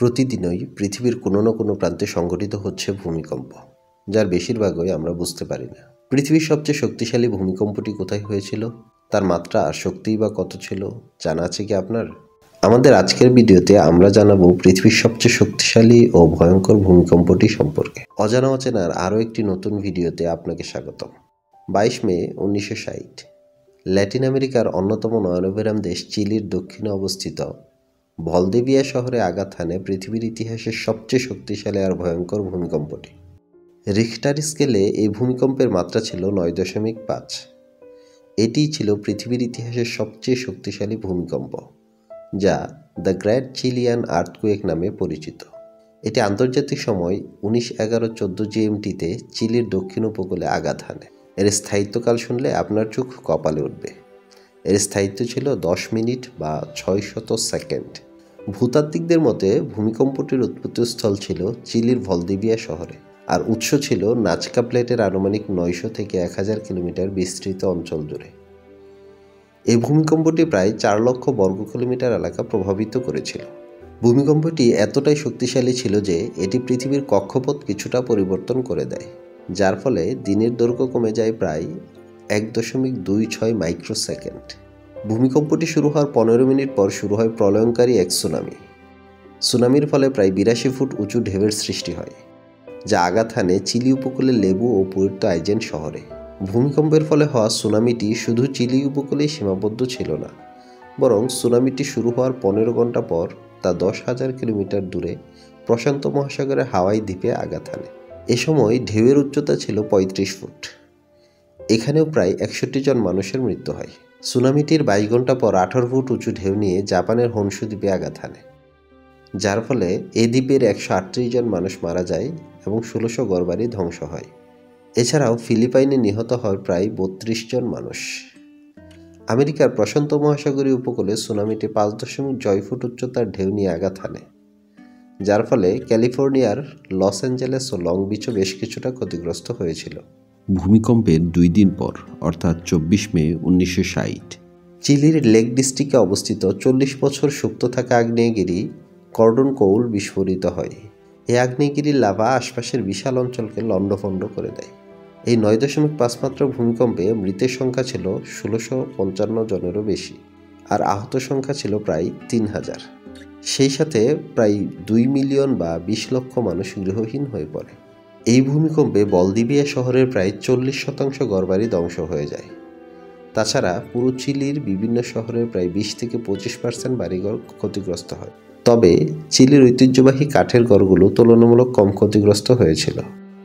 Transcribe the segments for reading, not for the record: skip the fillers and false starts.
প্রতিদিনই পৃথিবীর কোনো না কোনো প্রান্তে সংঘটিত হচ্ছে ভূমিকম্প, যার বেশিরভাগই আমরা বুঝতে পারি না। পৃথিবীর সবচেয়ে শক্তিশালী ভূমিকম্পটি কোথায় হয়েছিল, তার মাত্রা আর শক্তিই বা কত ছিল, জানা আছে কি আপনার? আমাদের আজকের ভিডিওতে আমরা জানাবো পৃথিবীর সবচেয়ে শক্তিশালী ও ভয়ঙ্কর ভূমিকম্পটি সম্পর্কে। অজানা অচেনার আরও একটি নতুন ভিডিওতে আপনাকে স্বাগতম। 22 মে 1960 ল্যাটিন আমেরিকার অন্যতম নয়নাভিরাম দেশ চিলির দক্ষিণে অবস্থিত ভলদেভিয়া শহরে আঘাত হানে পৃথিবীর ইতিহাসের সবচেয়ে শক্তিশালী আর ভয়ঙ্কর ভূমিকম্পটি। রিখটার স্কেলে এই ভূমিকম্পের মাত্রা ছিল 9.5। এটিই ছিল পৃথিবীর ইতিহাসের সবচেয়ে শক্তিশালী ভূমিকম্প, যা দ্য গ্রেট চিলিয়ান আর্থকুয়েক নামে পরিচিত। এটি আন্তর্জাতিক সময় 19:11:14 GMT-তে চিলির দক্ষিণ উপকূলে আঘাত হানে। এর স্থায়িত্বকাল শুনলে আপনার চোখ কপালে উঠবে। এর স্থায়িত্ব ছিল 10 মিনিট বা 600 সেকেন্ড। ভূতাত্ত্বিকদের মতে ভূমিকম্পটির উৎপত্তিস্থল ছিল চিলির ভলদেভিয়া শহরে, আর উৎস ছিল নাজকা প্লেটের আনুমানিক 900 থেকে 1000 কিলোমিটার বিস্তৃত অঞ্চল জুড়ে। এই ভূমিকম্পটি প্রায় 4 লক্ষ বর্গ কিলোমিটার এলাকা প্রভাবিত করেছিল। ভূমিকম্পটি এতটাই শক্তিশালী ছিল যে এটি পৃথিবীর কক্ষপথ কিছুটা পরিবর্তন করে দেয়, যার ফলে দিনের দৈর্ঘ্য কমে যায় প্রায় 1.26 মাইক্রোসেকেন্ড। ভূমিকম্পটি শুরু হওয়ার 15 মিনিট পর শুরু হয় প্রলয়ঙ্কারী এক সুনামি। সুনামির ফলে প্রায় 82 ফুট উঁচু ঢেউয়ের সৃষ্টি হয়, যা আঘাত হানে চিলি উপকূলের লেবু ও পুয়ের্তো আইজেন শহরে। ভূমিকম্পের ফলে হওয়া সুনামিটি শুধু চিলি উপকূলেই সীমাবদ্ধ ছিল না, বরং সুনামিটি শুরু হওয়ার 15 ঘন্টা পর তা 10,000 কিলোমিটার দূরে প্রশান্ত মহাসাগরের হাওয়াই দ্বীপে আঘাত হানে। এ সময় ঢেউয়ের উচ্চতা ছিল 35 ফুট। এখানেও প্রায় 61 জন মানুষের মৃত্যু হয়। সুনামিটির 22 ঘন্টা পর 18 ফুট উঁচু ঢেউ নিয়ে জাপানের হনশু দ্বীপে আঘাত হানে, যার ফলে এই দ্বীপের 138 জন মানুষ মারা যায় এবং 1600 ঘরবাড়ি ধ্বংস হয়। এছাড়াও ফিলিপাইনে নিহত হয় প্রায় 32 জন মানুষ। আমেরিকার প্রশান্ত মহাসাগরীয় উপকূলে সুনামিটি 5.6 ফুট উচ্চতার ঢেউ নিয়ে আঘাত হানে, যার ফলে ক্যালিফোর্নিয়ার লস অ্যাঞ্জেলেস ও লং বিচও বেশ কিছুটা ক্ষতিগ্রস্ত হয়েছিল। ভূমিকম্পের 2 দিন পর অর্থাৎ 24 মে 1960 চিলির লেক ডিস্ট্রিক্টে অবস্থিত 40 বছর সুপ্ত থাকা আগ্নেয়গিরি কর্ডন কৌল বিস্ফোরিত হয়। এই আগ্নেয়গিরির লাভা আশপাশের বিশাল অঞ্চলকে লণ্ডভণ্ড করে দেয়। এই 9.5 মাত্রা ভূমিকম্পে মৃতের সংখ্যা ছিল 1655 জনেরও বেশি, আর আহত সংখ্যা ছিল প্রায় 3000। সেই সাথে প্রায় 2 মিলিয়ন বা 20 লক্ষ মানুষ গৃহহীন হয়ে পড়ে। এই ভূমিকম্পে ভলদেভিয়া শহরের প্রায় 40% ঘরবাড়ি ধ্বংস হয়ে যায়। তাছাড়া পুরো চিলির বিভিন্ন শহরের প্রায় 20 থেকে 25% বাড়িঘর ক্ষতিগ্রস্ত হয়। তবে চিলির ঐতিহ্যবাহী কাঠের ঘরগুলো তুলনামূলক কম ক্ষতিগ্রস্ত হয়েছিল।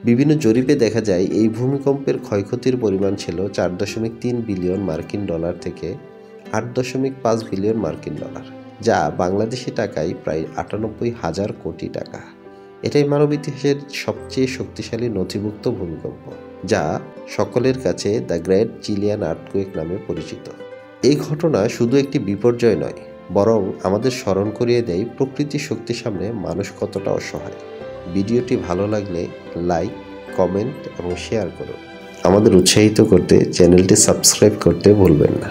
বিভিন্ন জরিপে দেখা যায় এই ভূমিকম্পের ক্ষয়ক্ষতির পরিমাণ ছিল 4.3 বিলিয়ন মার্কিন ডলার থেকে 8.5 বিলিয়ন মার্কিন ডলার, যা বাংলাদেশি টাকায় প্রায় 98,000 কোটি টাকা। এটাই মানব ইতিহাসের সবচেয়ে শক্তিশালী নথিভুক্ত ভূমিকম্প, যা সকলের কাছে দ্য গ্রেট চিলিয়ান আর্থকুয়েক নামে পরিচিত। এই ঘটনা শুধু একটি বিপর্যয় নয়, বরং আমাদের স্মরণ করিয়ে দেয় প্রকৃতির শক্তির সামনে মানুষ কতটা অসহায়। ভিডিওটি ভালো লাগলে লাইক, কমেন্ট এবং শেয়ার করুন। আমাদের উৎসাহিত করতে চ্যানেলটি সাবস্ক্রাইব করতে ভুলবেন না।